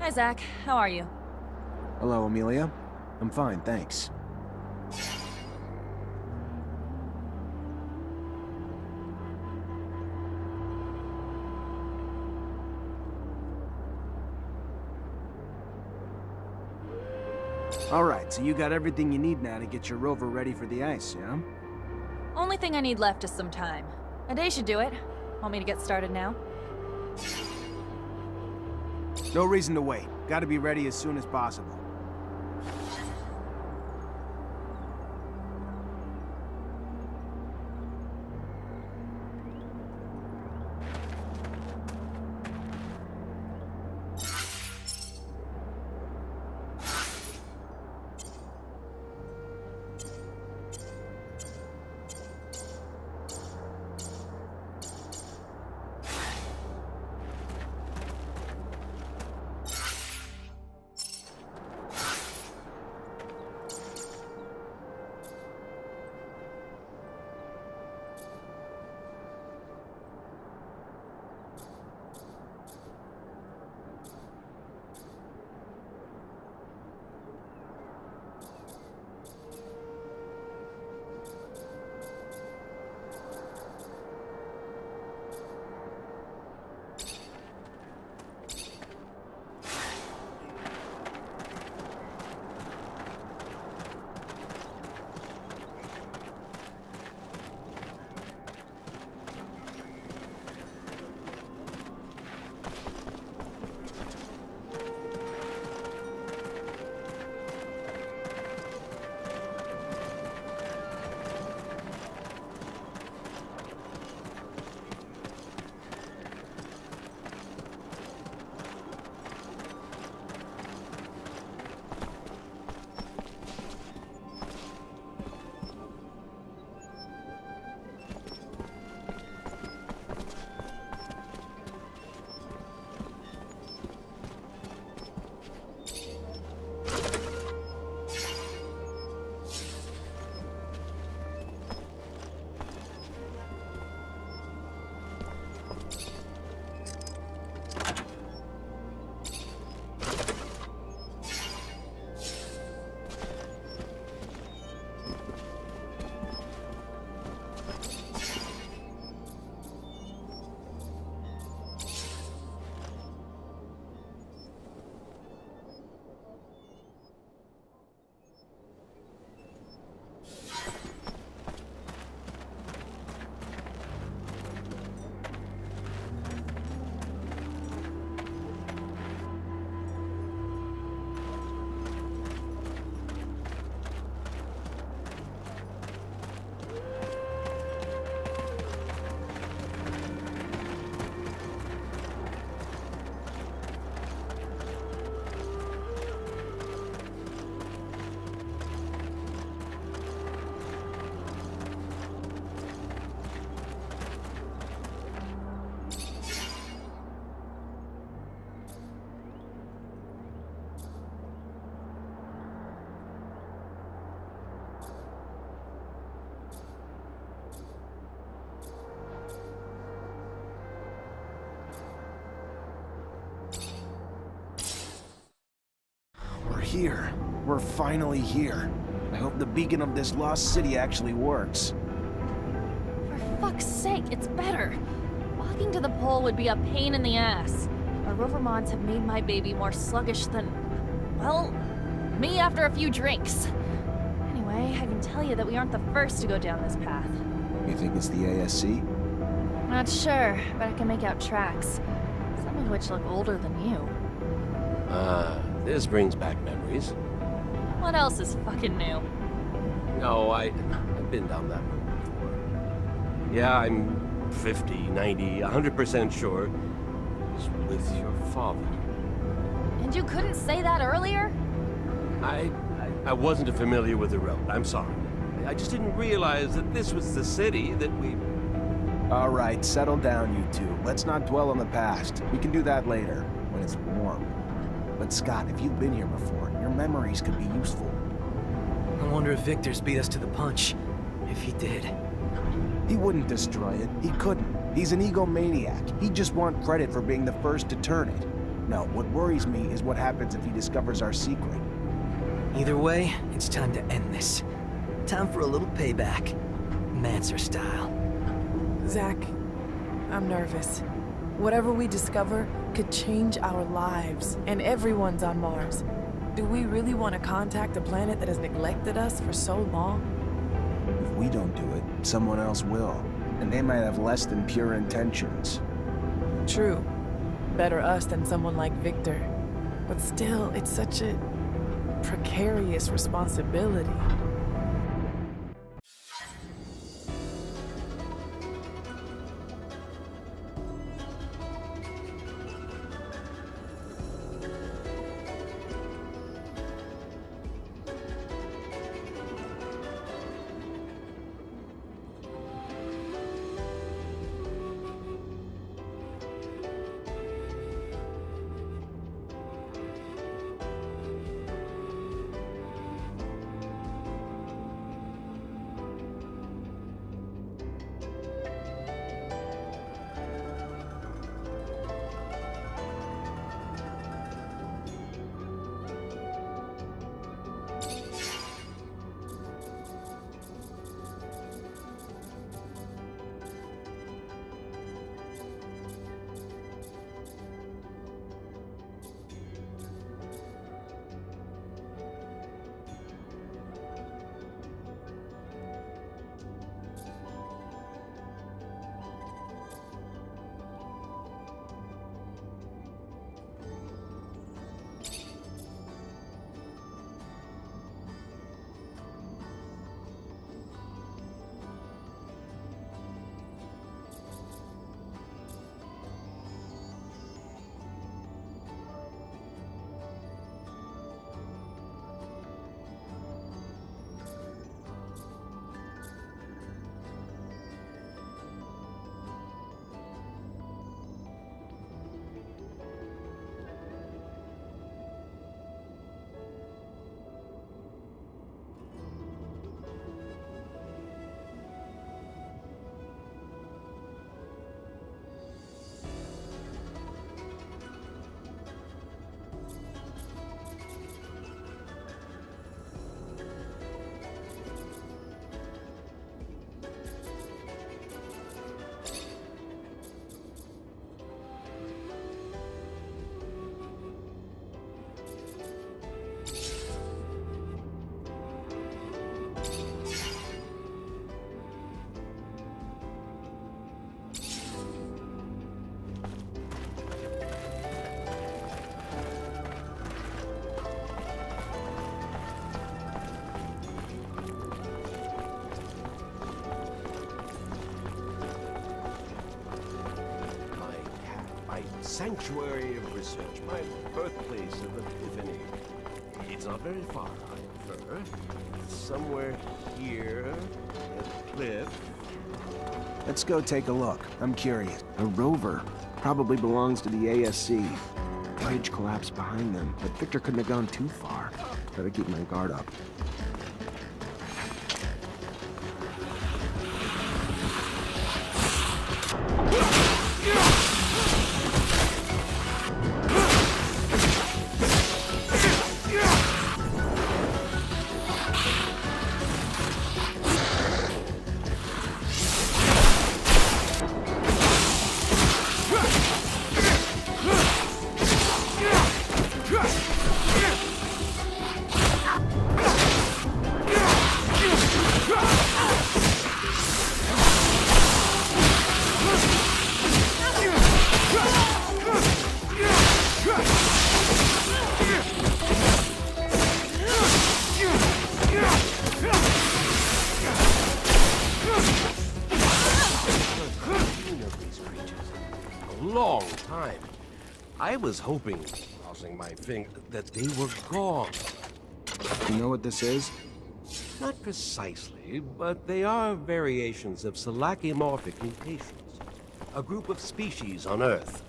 Hi, Zach. How are you? Hello, Amelia. I'm fine, thanks. Alright, so you got everything you need now to get your rover ready for the ice, yeah? Only thing I need left is some time. A day should do it. Want me to get started now? No reason to wait. Gotta be ready as soon as possible. We're here. We're finally here. I hope the beacon of this lost city actually works. For fuck's sake, it's better. Walking to the pole would be a pain in the ass. Our rover mods have made my baby more sluggish than, well, me after a few drinks. Anyway, I can tell you that we aren't the first to go down this path. You think it's the ASC? Not sure, but I can make out tracks. Some of which look older than you. This brings back memories. What else is fucking new? No, I've been down that road before. Yeah, I'm 50, 90, 100% sure it was with your father. And you couldn't say that earlier? I wasn't familiar with the road. I'm sorry. I just didn't realize that this was the city that we... Alright, settle down, you two. Let's not dwell on the past. We can do that later, when it's warm. But Scott, if you've been here before, your memories could be useful. I wonder if Victor's beat us to the punch. If he did. He wouldn't destroy it. He couldn't. He's an egomaniac. He'd just want credit for being the first to turn it. No, what worries me is what happens if he discovers our secret. Either way, it's time to end this. Time for a little payback. Mancer style. Zach, I'm nervous. Whatever we discover could change our lives, and everyone's on Mars. Do we really want to contact a planet that has neglected us for so long? If we don't do it, someone else will. And they might have less than pure intentions. True. Better us than someone like Victor. But still, it's such a precarious responsibility. Sanctuary of research, my birthplace of epiphany. It's not very far, I infer. It's somewhere here, at the cliff. Let's go take a look. I'm curious. A rover. Probably belongs to the ASC. Bridge collapsed behind them, but Victor couldn't have gone too far. Better keep my guard up. Long time. I was hoping, crossing my finger, that they were gone. You know what this is? Not precisely, but they are variations of selachimorphic mutations. A group of species on Earth.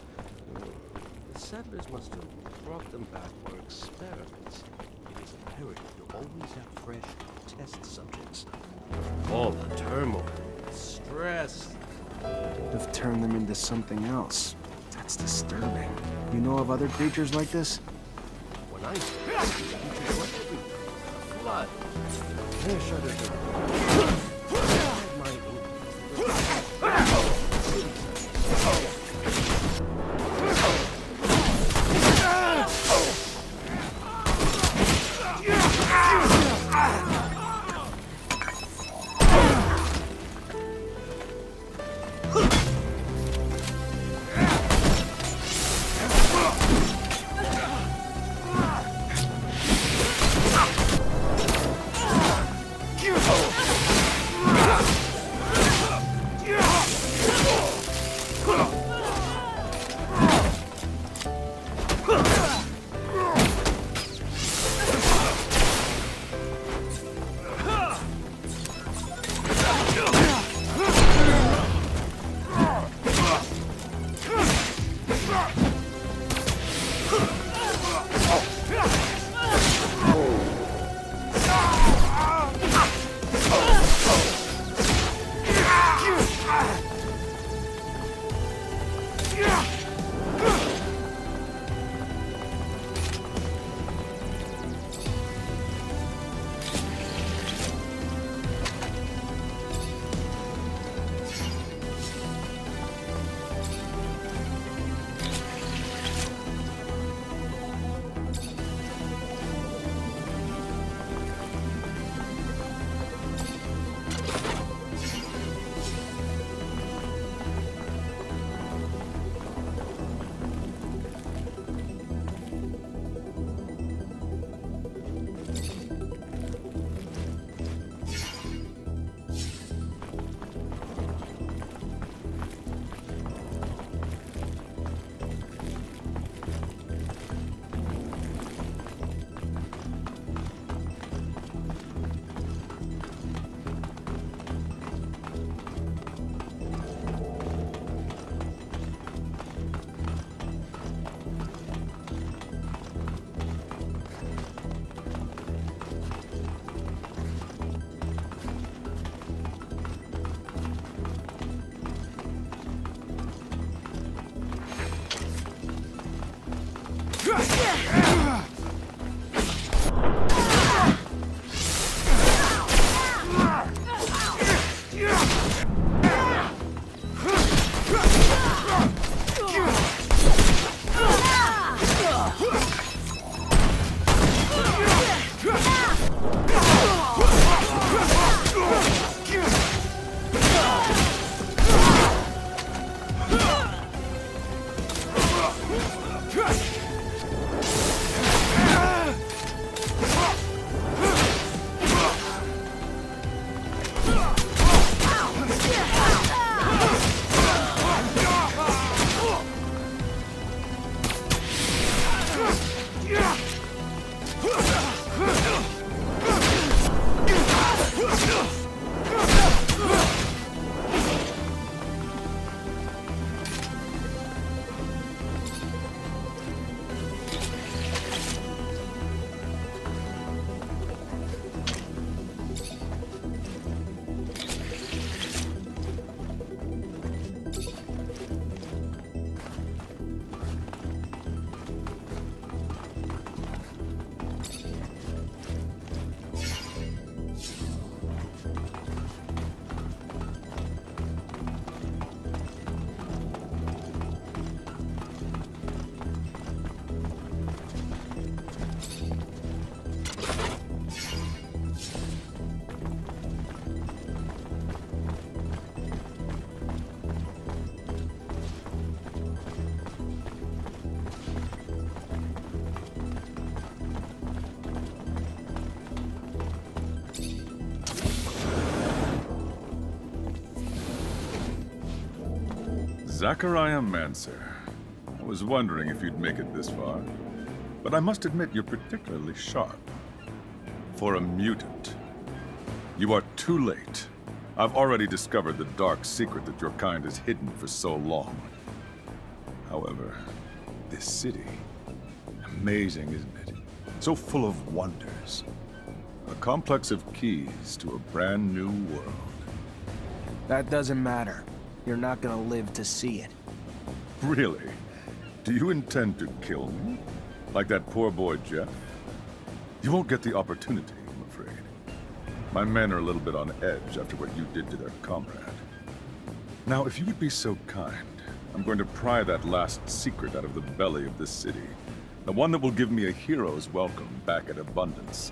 The settlers must have brought them back for experiments. It is imperative to always have fresh test subjects. All the turmoil, stress. Could have turned them into something else. That's disturbing. You know of other creatures like this? When I flood, air shudders. Zachariah Mancer. I was wondering if you'd make it this far. But I must admit you're particularly sharp. For a mutant. You are too late. I've already discovered the dark secret that your kind has hidden for so long. However, this city... amazing, isn't it? So full of wonders. A complex of keys to a brand new world. That doesn't matter. You're not gonna live to see it. Really? Do you intend to kill me? Like that poor boy Jeff? You won't get the opportunity, I'm afraid. My men are a little bit on edge after what you did to their comrade. Now, if you would be so kind, I'm going to pry that last secret out of the belly of this city. The one that will give me a hero's welcome back at Abundance.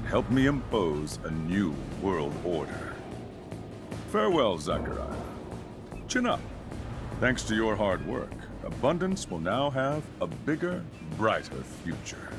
Help me impose a new world order. Farewell, Zachariah. Chin up. Thanks to your hard work, Abundance will now have a bigger, brighter future.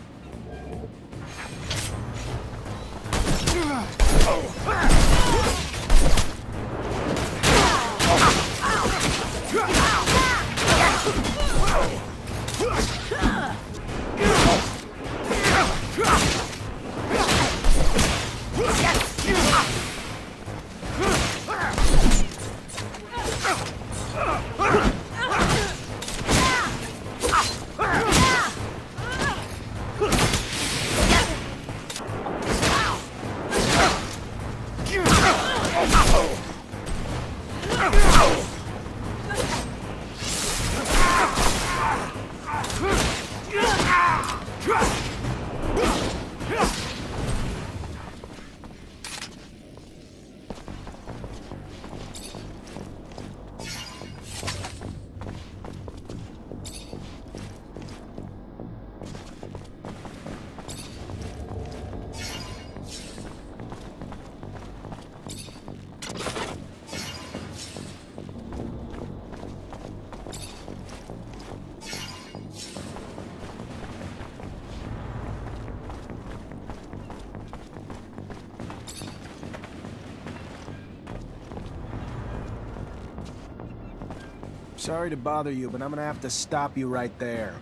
Sorry to bother you, but I'm gonna have to stop you right there.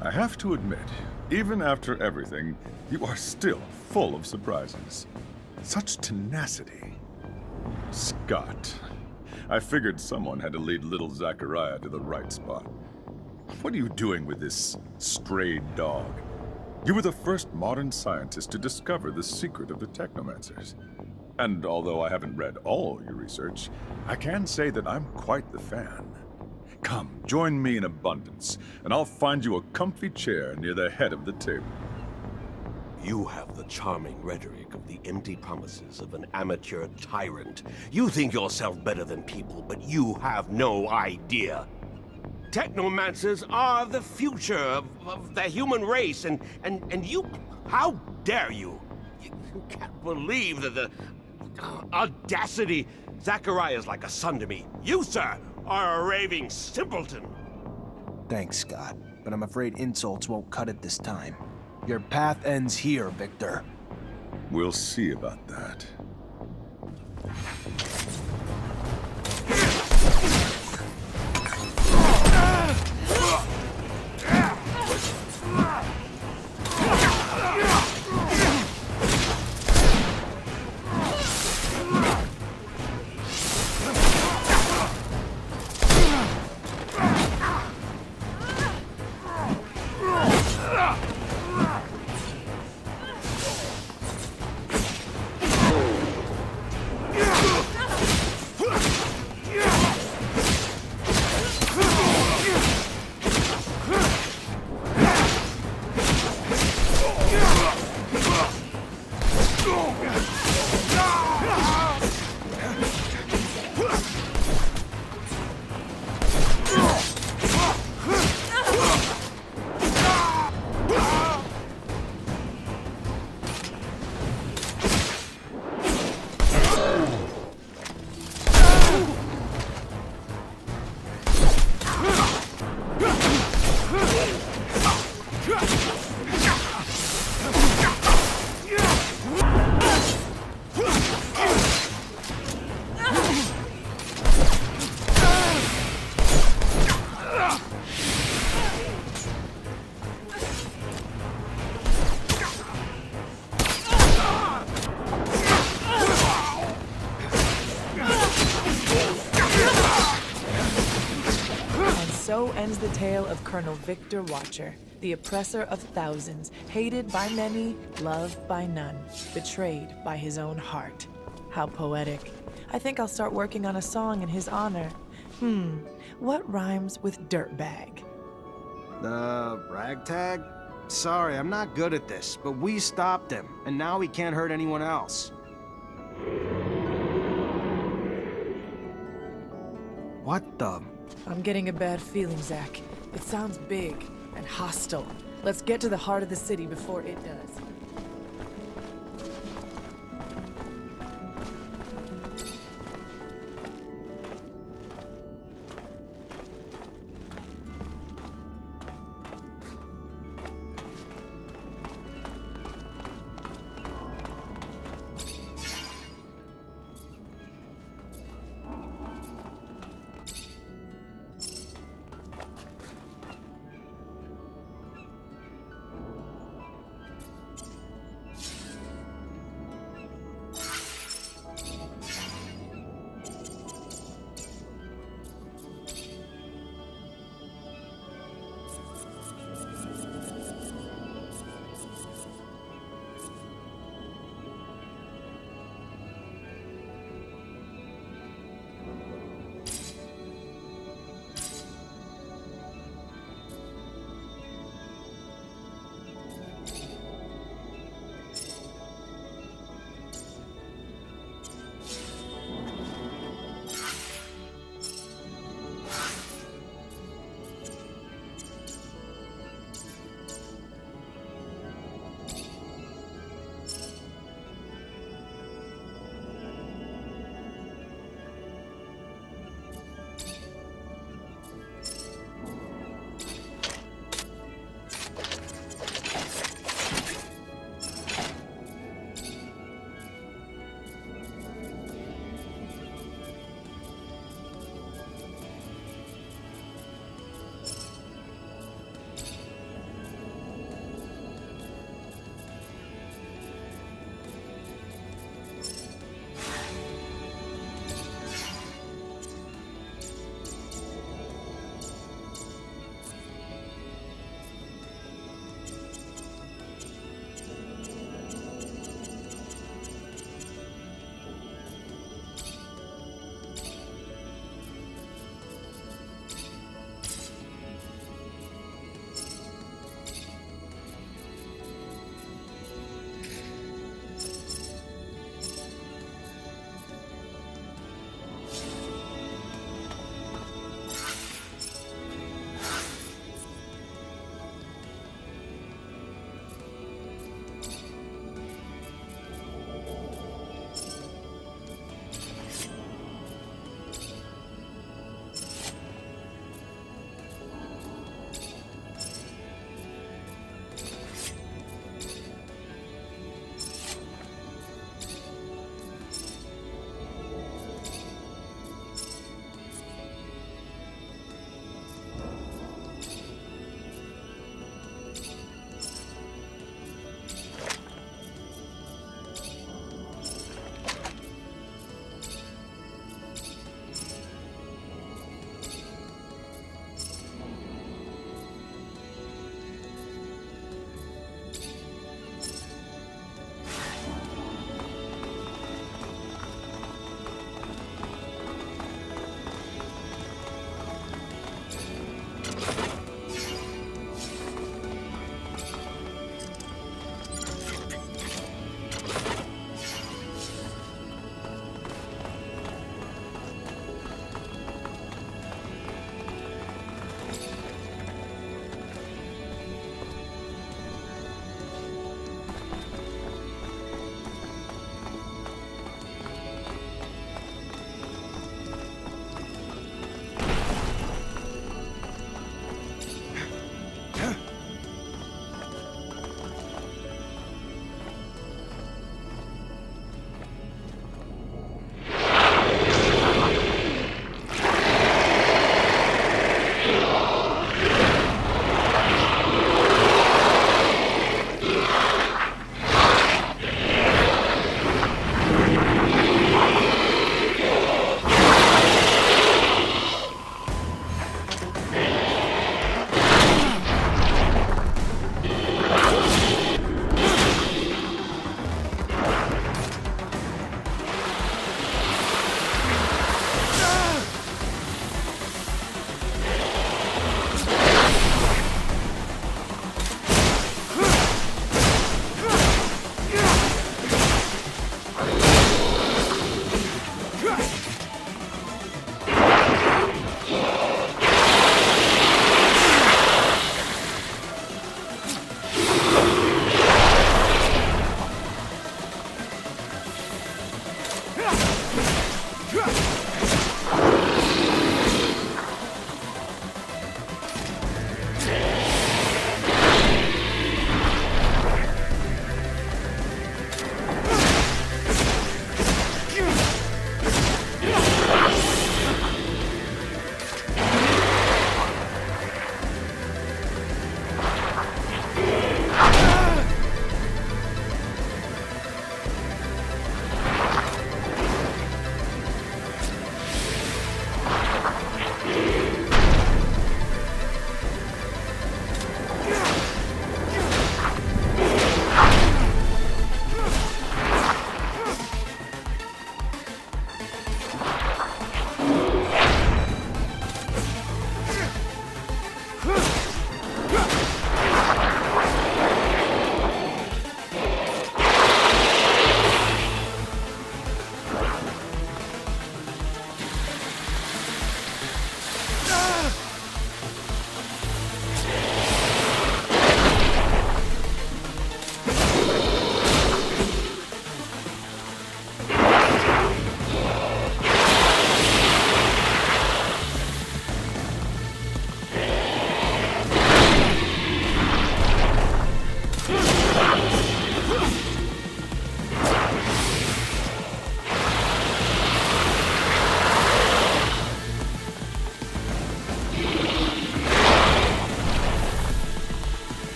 I have to admit, even after everything, you are still full of surprises. Such tenacity. Scott. I figured someone had to lead little Zachariah to the right spot. What are you doing with this strayed dog? You were the first modern scientist to discover the secret of the Technomancers. And although I haven't read all your research, I can say that I'm quite the fan. Come, join me in Abundance, and I'll find you a comfy chair near the head of the table. You have the charming rhetoric of the empty promises of an amateur tyrant. You think yourself better than people, but you have no idea. Technomancers are the future of the human race, and you... How dare you? You can't believe that the audacity... Zachariah's like a son to me. You, sir, are a raving simpleton. Thanks, Scott, but I'm afraid insults won't cut it this time. Your path ends here, Victor. We'll see about that. So ends the tale of Colonel Victor Watcher, the oppressor of thousands, hated by many, loved by none, betrayed by his own heart. How poetic. I think I'll start working on a song in his honor. What rhymes with dirtbag? Ragtag? Sorry, I'm not good at this, but we stopped him, and now he can't hurt anyone else. What the? I'm getting a bad feeling, Zach. It sounds big and hostile. Let's get to the heart of the city before it does.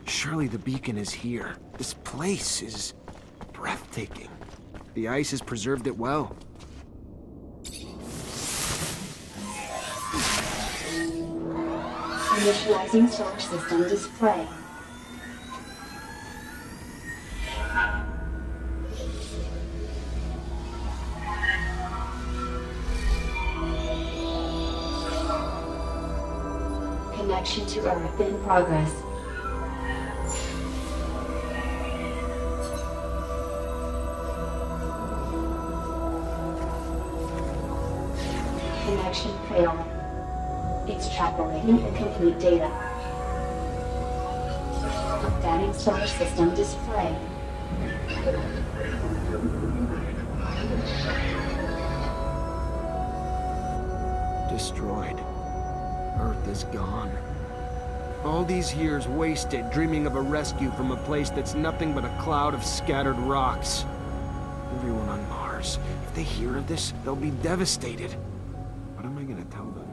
Surely the beacon is here. This place is breathtaking. The ice has preserved it well. Initializing solar system display. Connection to Earth in progress. Connection failed. Extrapolating incomplete data. Updating solar system display. Destroyed. Earth is gone. All these years wasted dreaming of a rescue from a place that's nothing but a cloud of scattered rocks. Everyone on Mars, if they hear of this, they'll be devastated. What am I gonna tell them?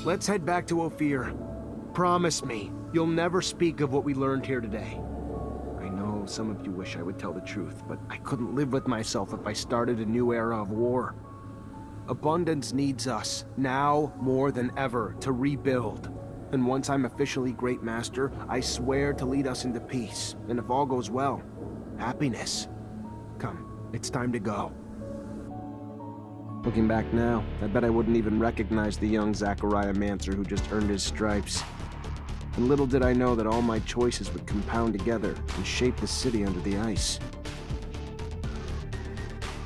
Let's head back to Ophir. Promise me, you'll never speak of what we learned here today. I know some of you wish I would tell the truth, but I couldn't live with myself if I started a new era of war. Abundance needs us, now more than ever, to rebuild. And once I'm officially Great Master, I swear to lead us into peace, and if all goes well, happiness. Come, it's time to go. Looking back now, I bet I wouldn't even recognize the young Technomancer who just earned his stripes. And little did I know that all my choices would compound together and shape the city under the ice.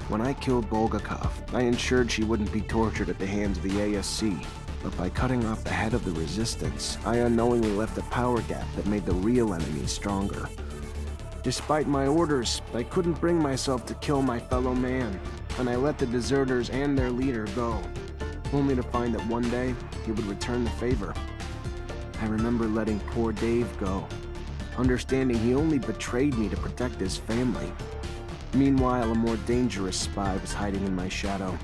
When I killed Bulgakov, I ensured she wouldn't be tortured at the hands of the ASC. But by cutting off the head of the Resistance, I unknowingly left a power gap that made the real enemy stronger. Despite my orders, I couldn't bring myself to kill my fellow man, and I let the deserters and their leader go, only to find that one day he would return the favor. I remember letting poor Dave go, understanding he only betrayed me to protect his family. Meanwhile, a more dangerous spy was hiding in my shadow.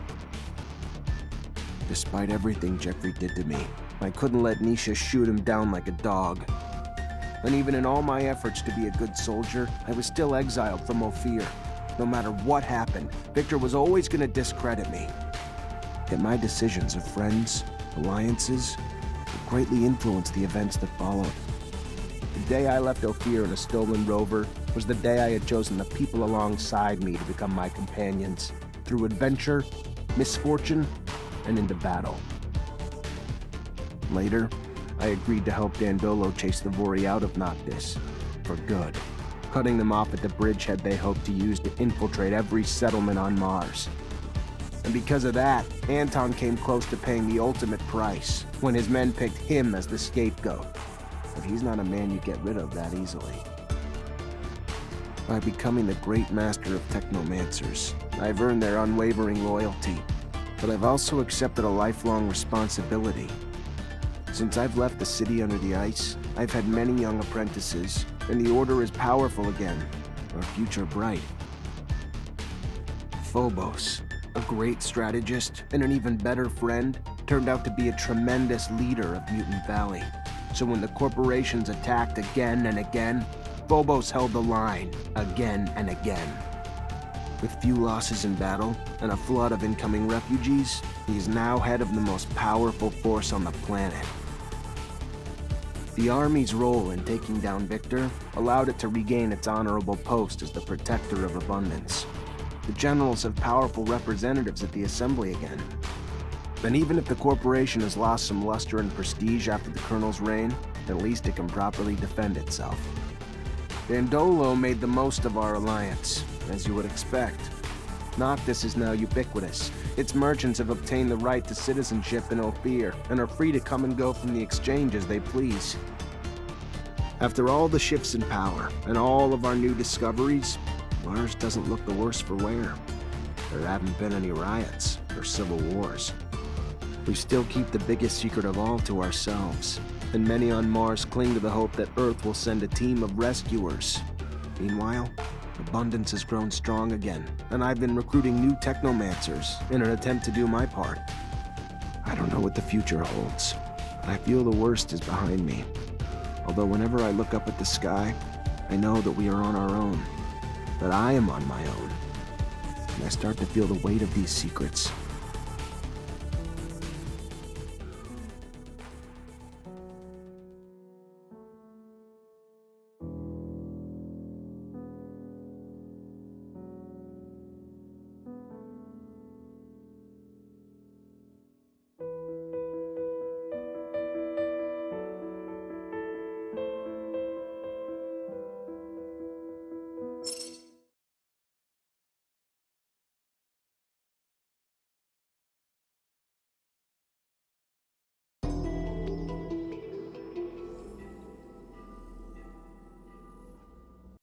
Despite everything Jeffrey did to me, I couldn't let Nisha shoot him down like a dog. And even in all my efforts to be a good soldier, I was still exiled from Ophir. No matter what happened, Victor was always going to discredit me. Yet my decisions of friends, alliances, would greatly influence the events that followed. The day I left Ophir in a stolen rover was the day I had chosen the people alongside me to become my companions, through adventure, misfortune, and into battle. Later, I agreed to help Dandolo chase the Vori out of Noctis, for good, cutting them off at the bridgehead they hoped to use to infiltrate every settlement on Mars. And because of that, Anton came close to paying the ultimate price when his men picked him as the scapegoat. But he's not a man you get rid of that easily. By becoming the great master of Technomancers, I've earned their unwavering loyalty, but I've also accepted a lifelong responsibility. Since I've left the city under the ice, I've had many young apprentices, and the Order is powerful again, our future bright. Phobos, a great strategist and an even better friend, turned out to be a tremendous leader of Mutant Valley. So when the corporations attacked again and again, Phobos held the line again and again. With few losses in battle and a flood of incoming refugees, he is now head of the most powerful force on the planet. The Army's role in taking down Victor allowed it to regain its honorable post as the protector of abundance. The generals have powerful representatives at the Assembly again. And even if the corporation has lost some luster and prestige after the Colonel's reign, at least it can properly defend itself. Dandolo made the most of our alliance, as you would expect. Noctis is now ubiquitous. Its merchants have obtained the right to citizenship in Ophir and are free to come and go from the exchange as they please. After all the shifts in power and all of our new discoveries, Mars doesn't look the worse for wear. There haven't been any riots or civil wars. We still keep the biggest secret of all to ourselves, and many on Mars cling to the hope that Earth will send a team of rescuers. Meanwhile, abundance has grown strong again, and I've been recruiting new Technomancers in an attempt to do my part. I don't know what the future holds, but I feel the worst is behind me. Although whenever I look up at the sky, I know that we are on our own, that I am on my own. And I start to feel the weight of these secrets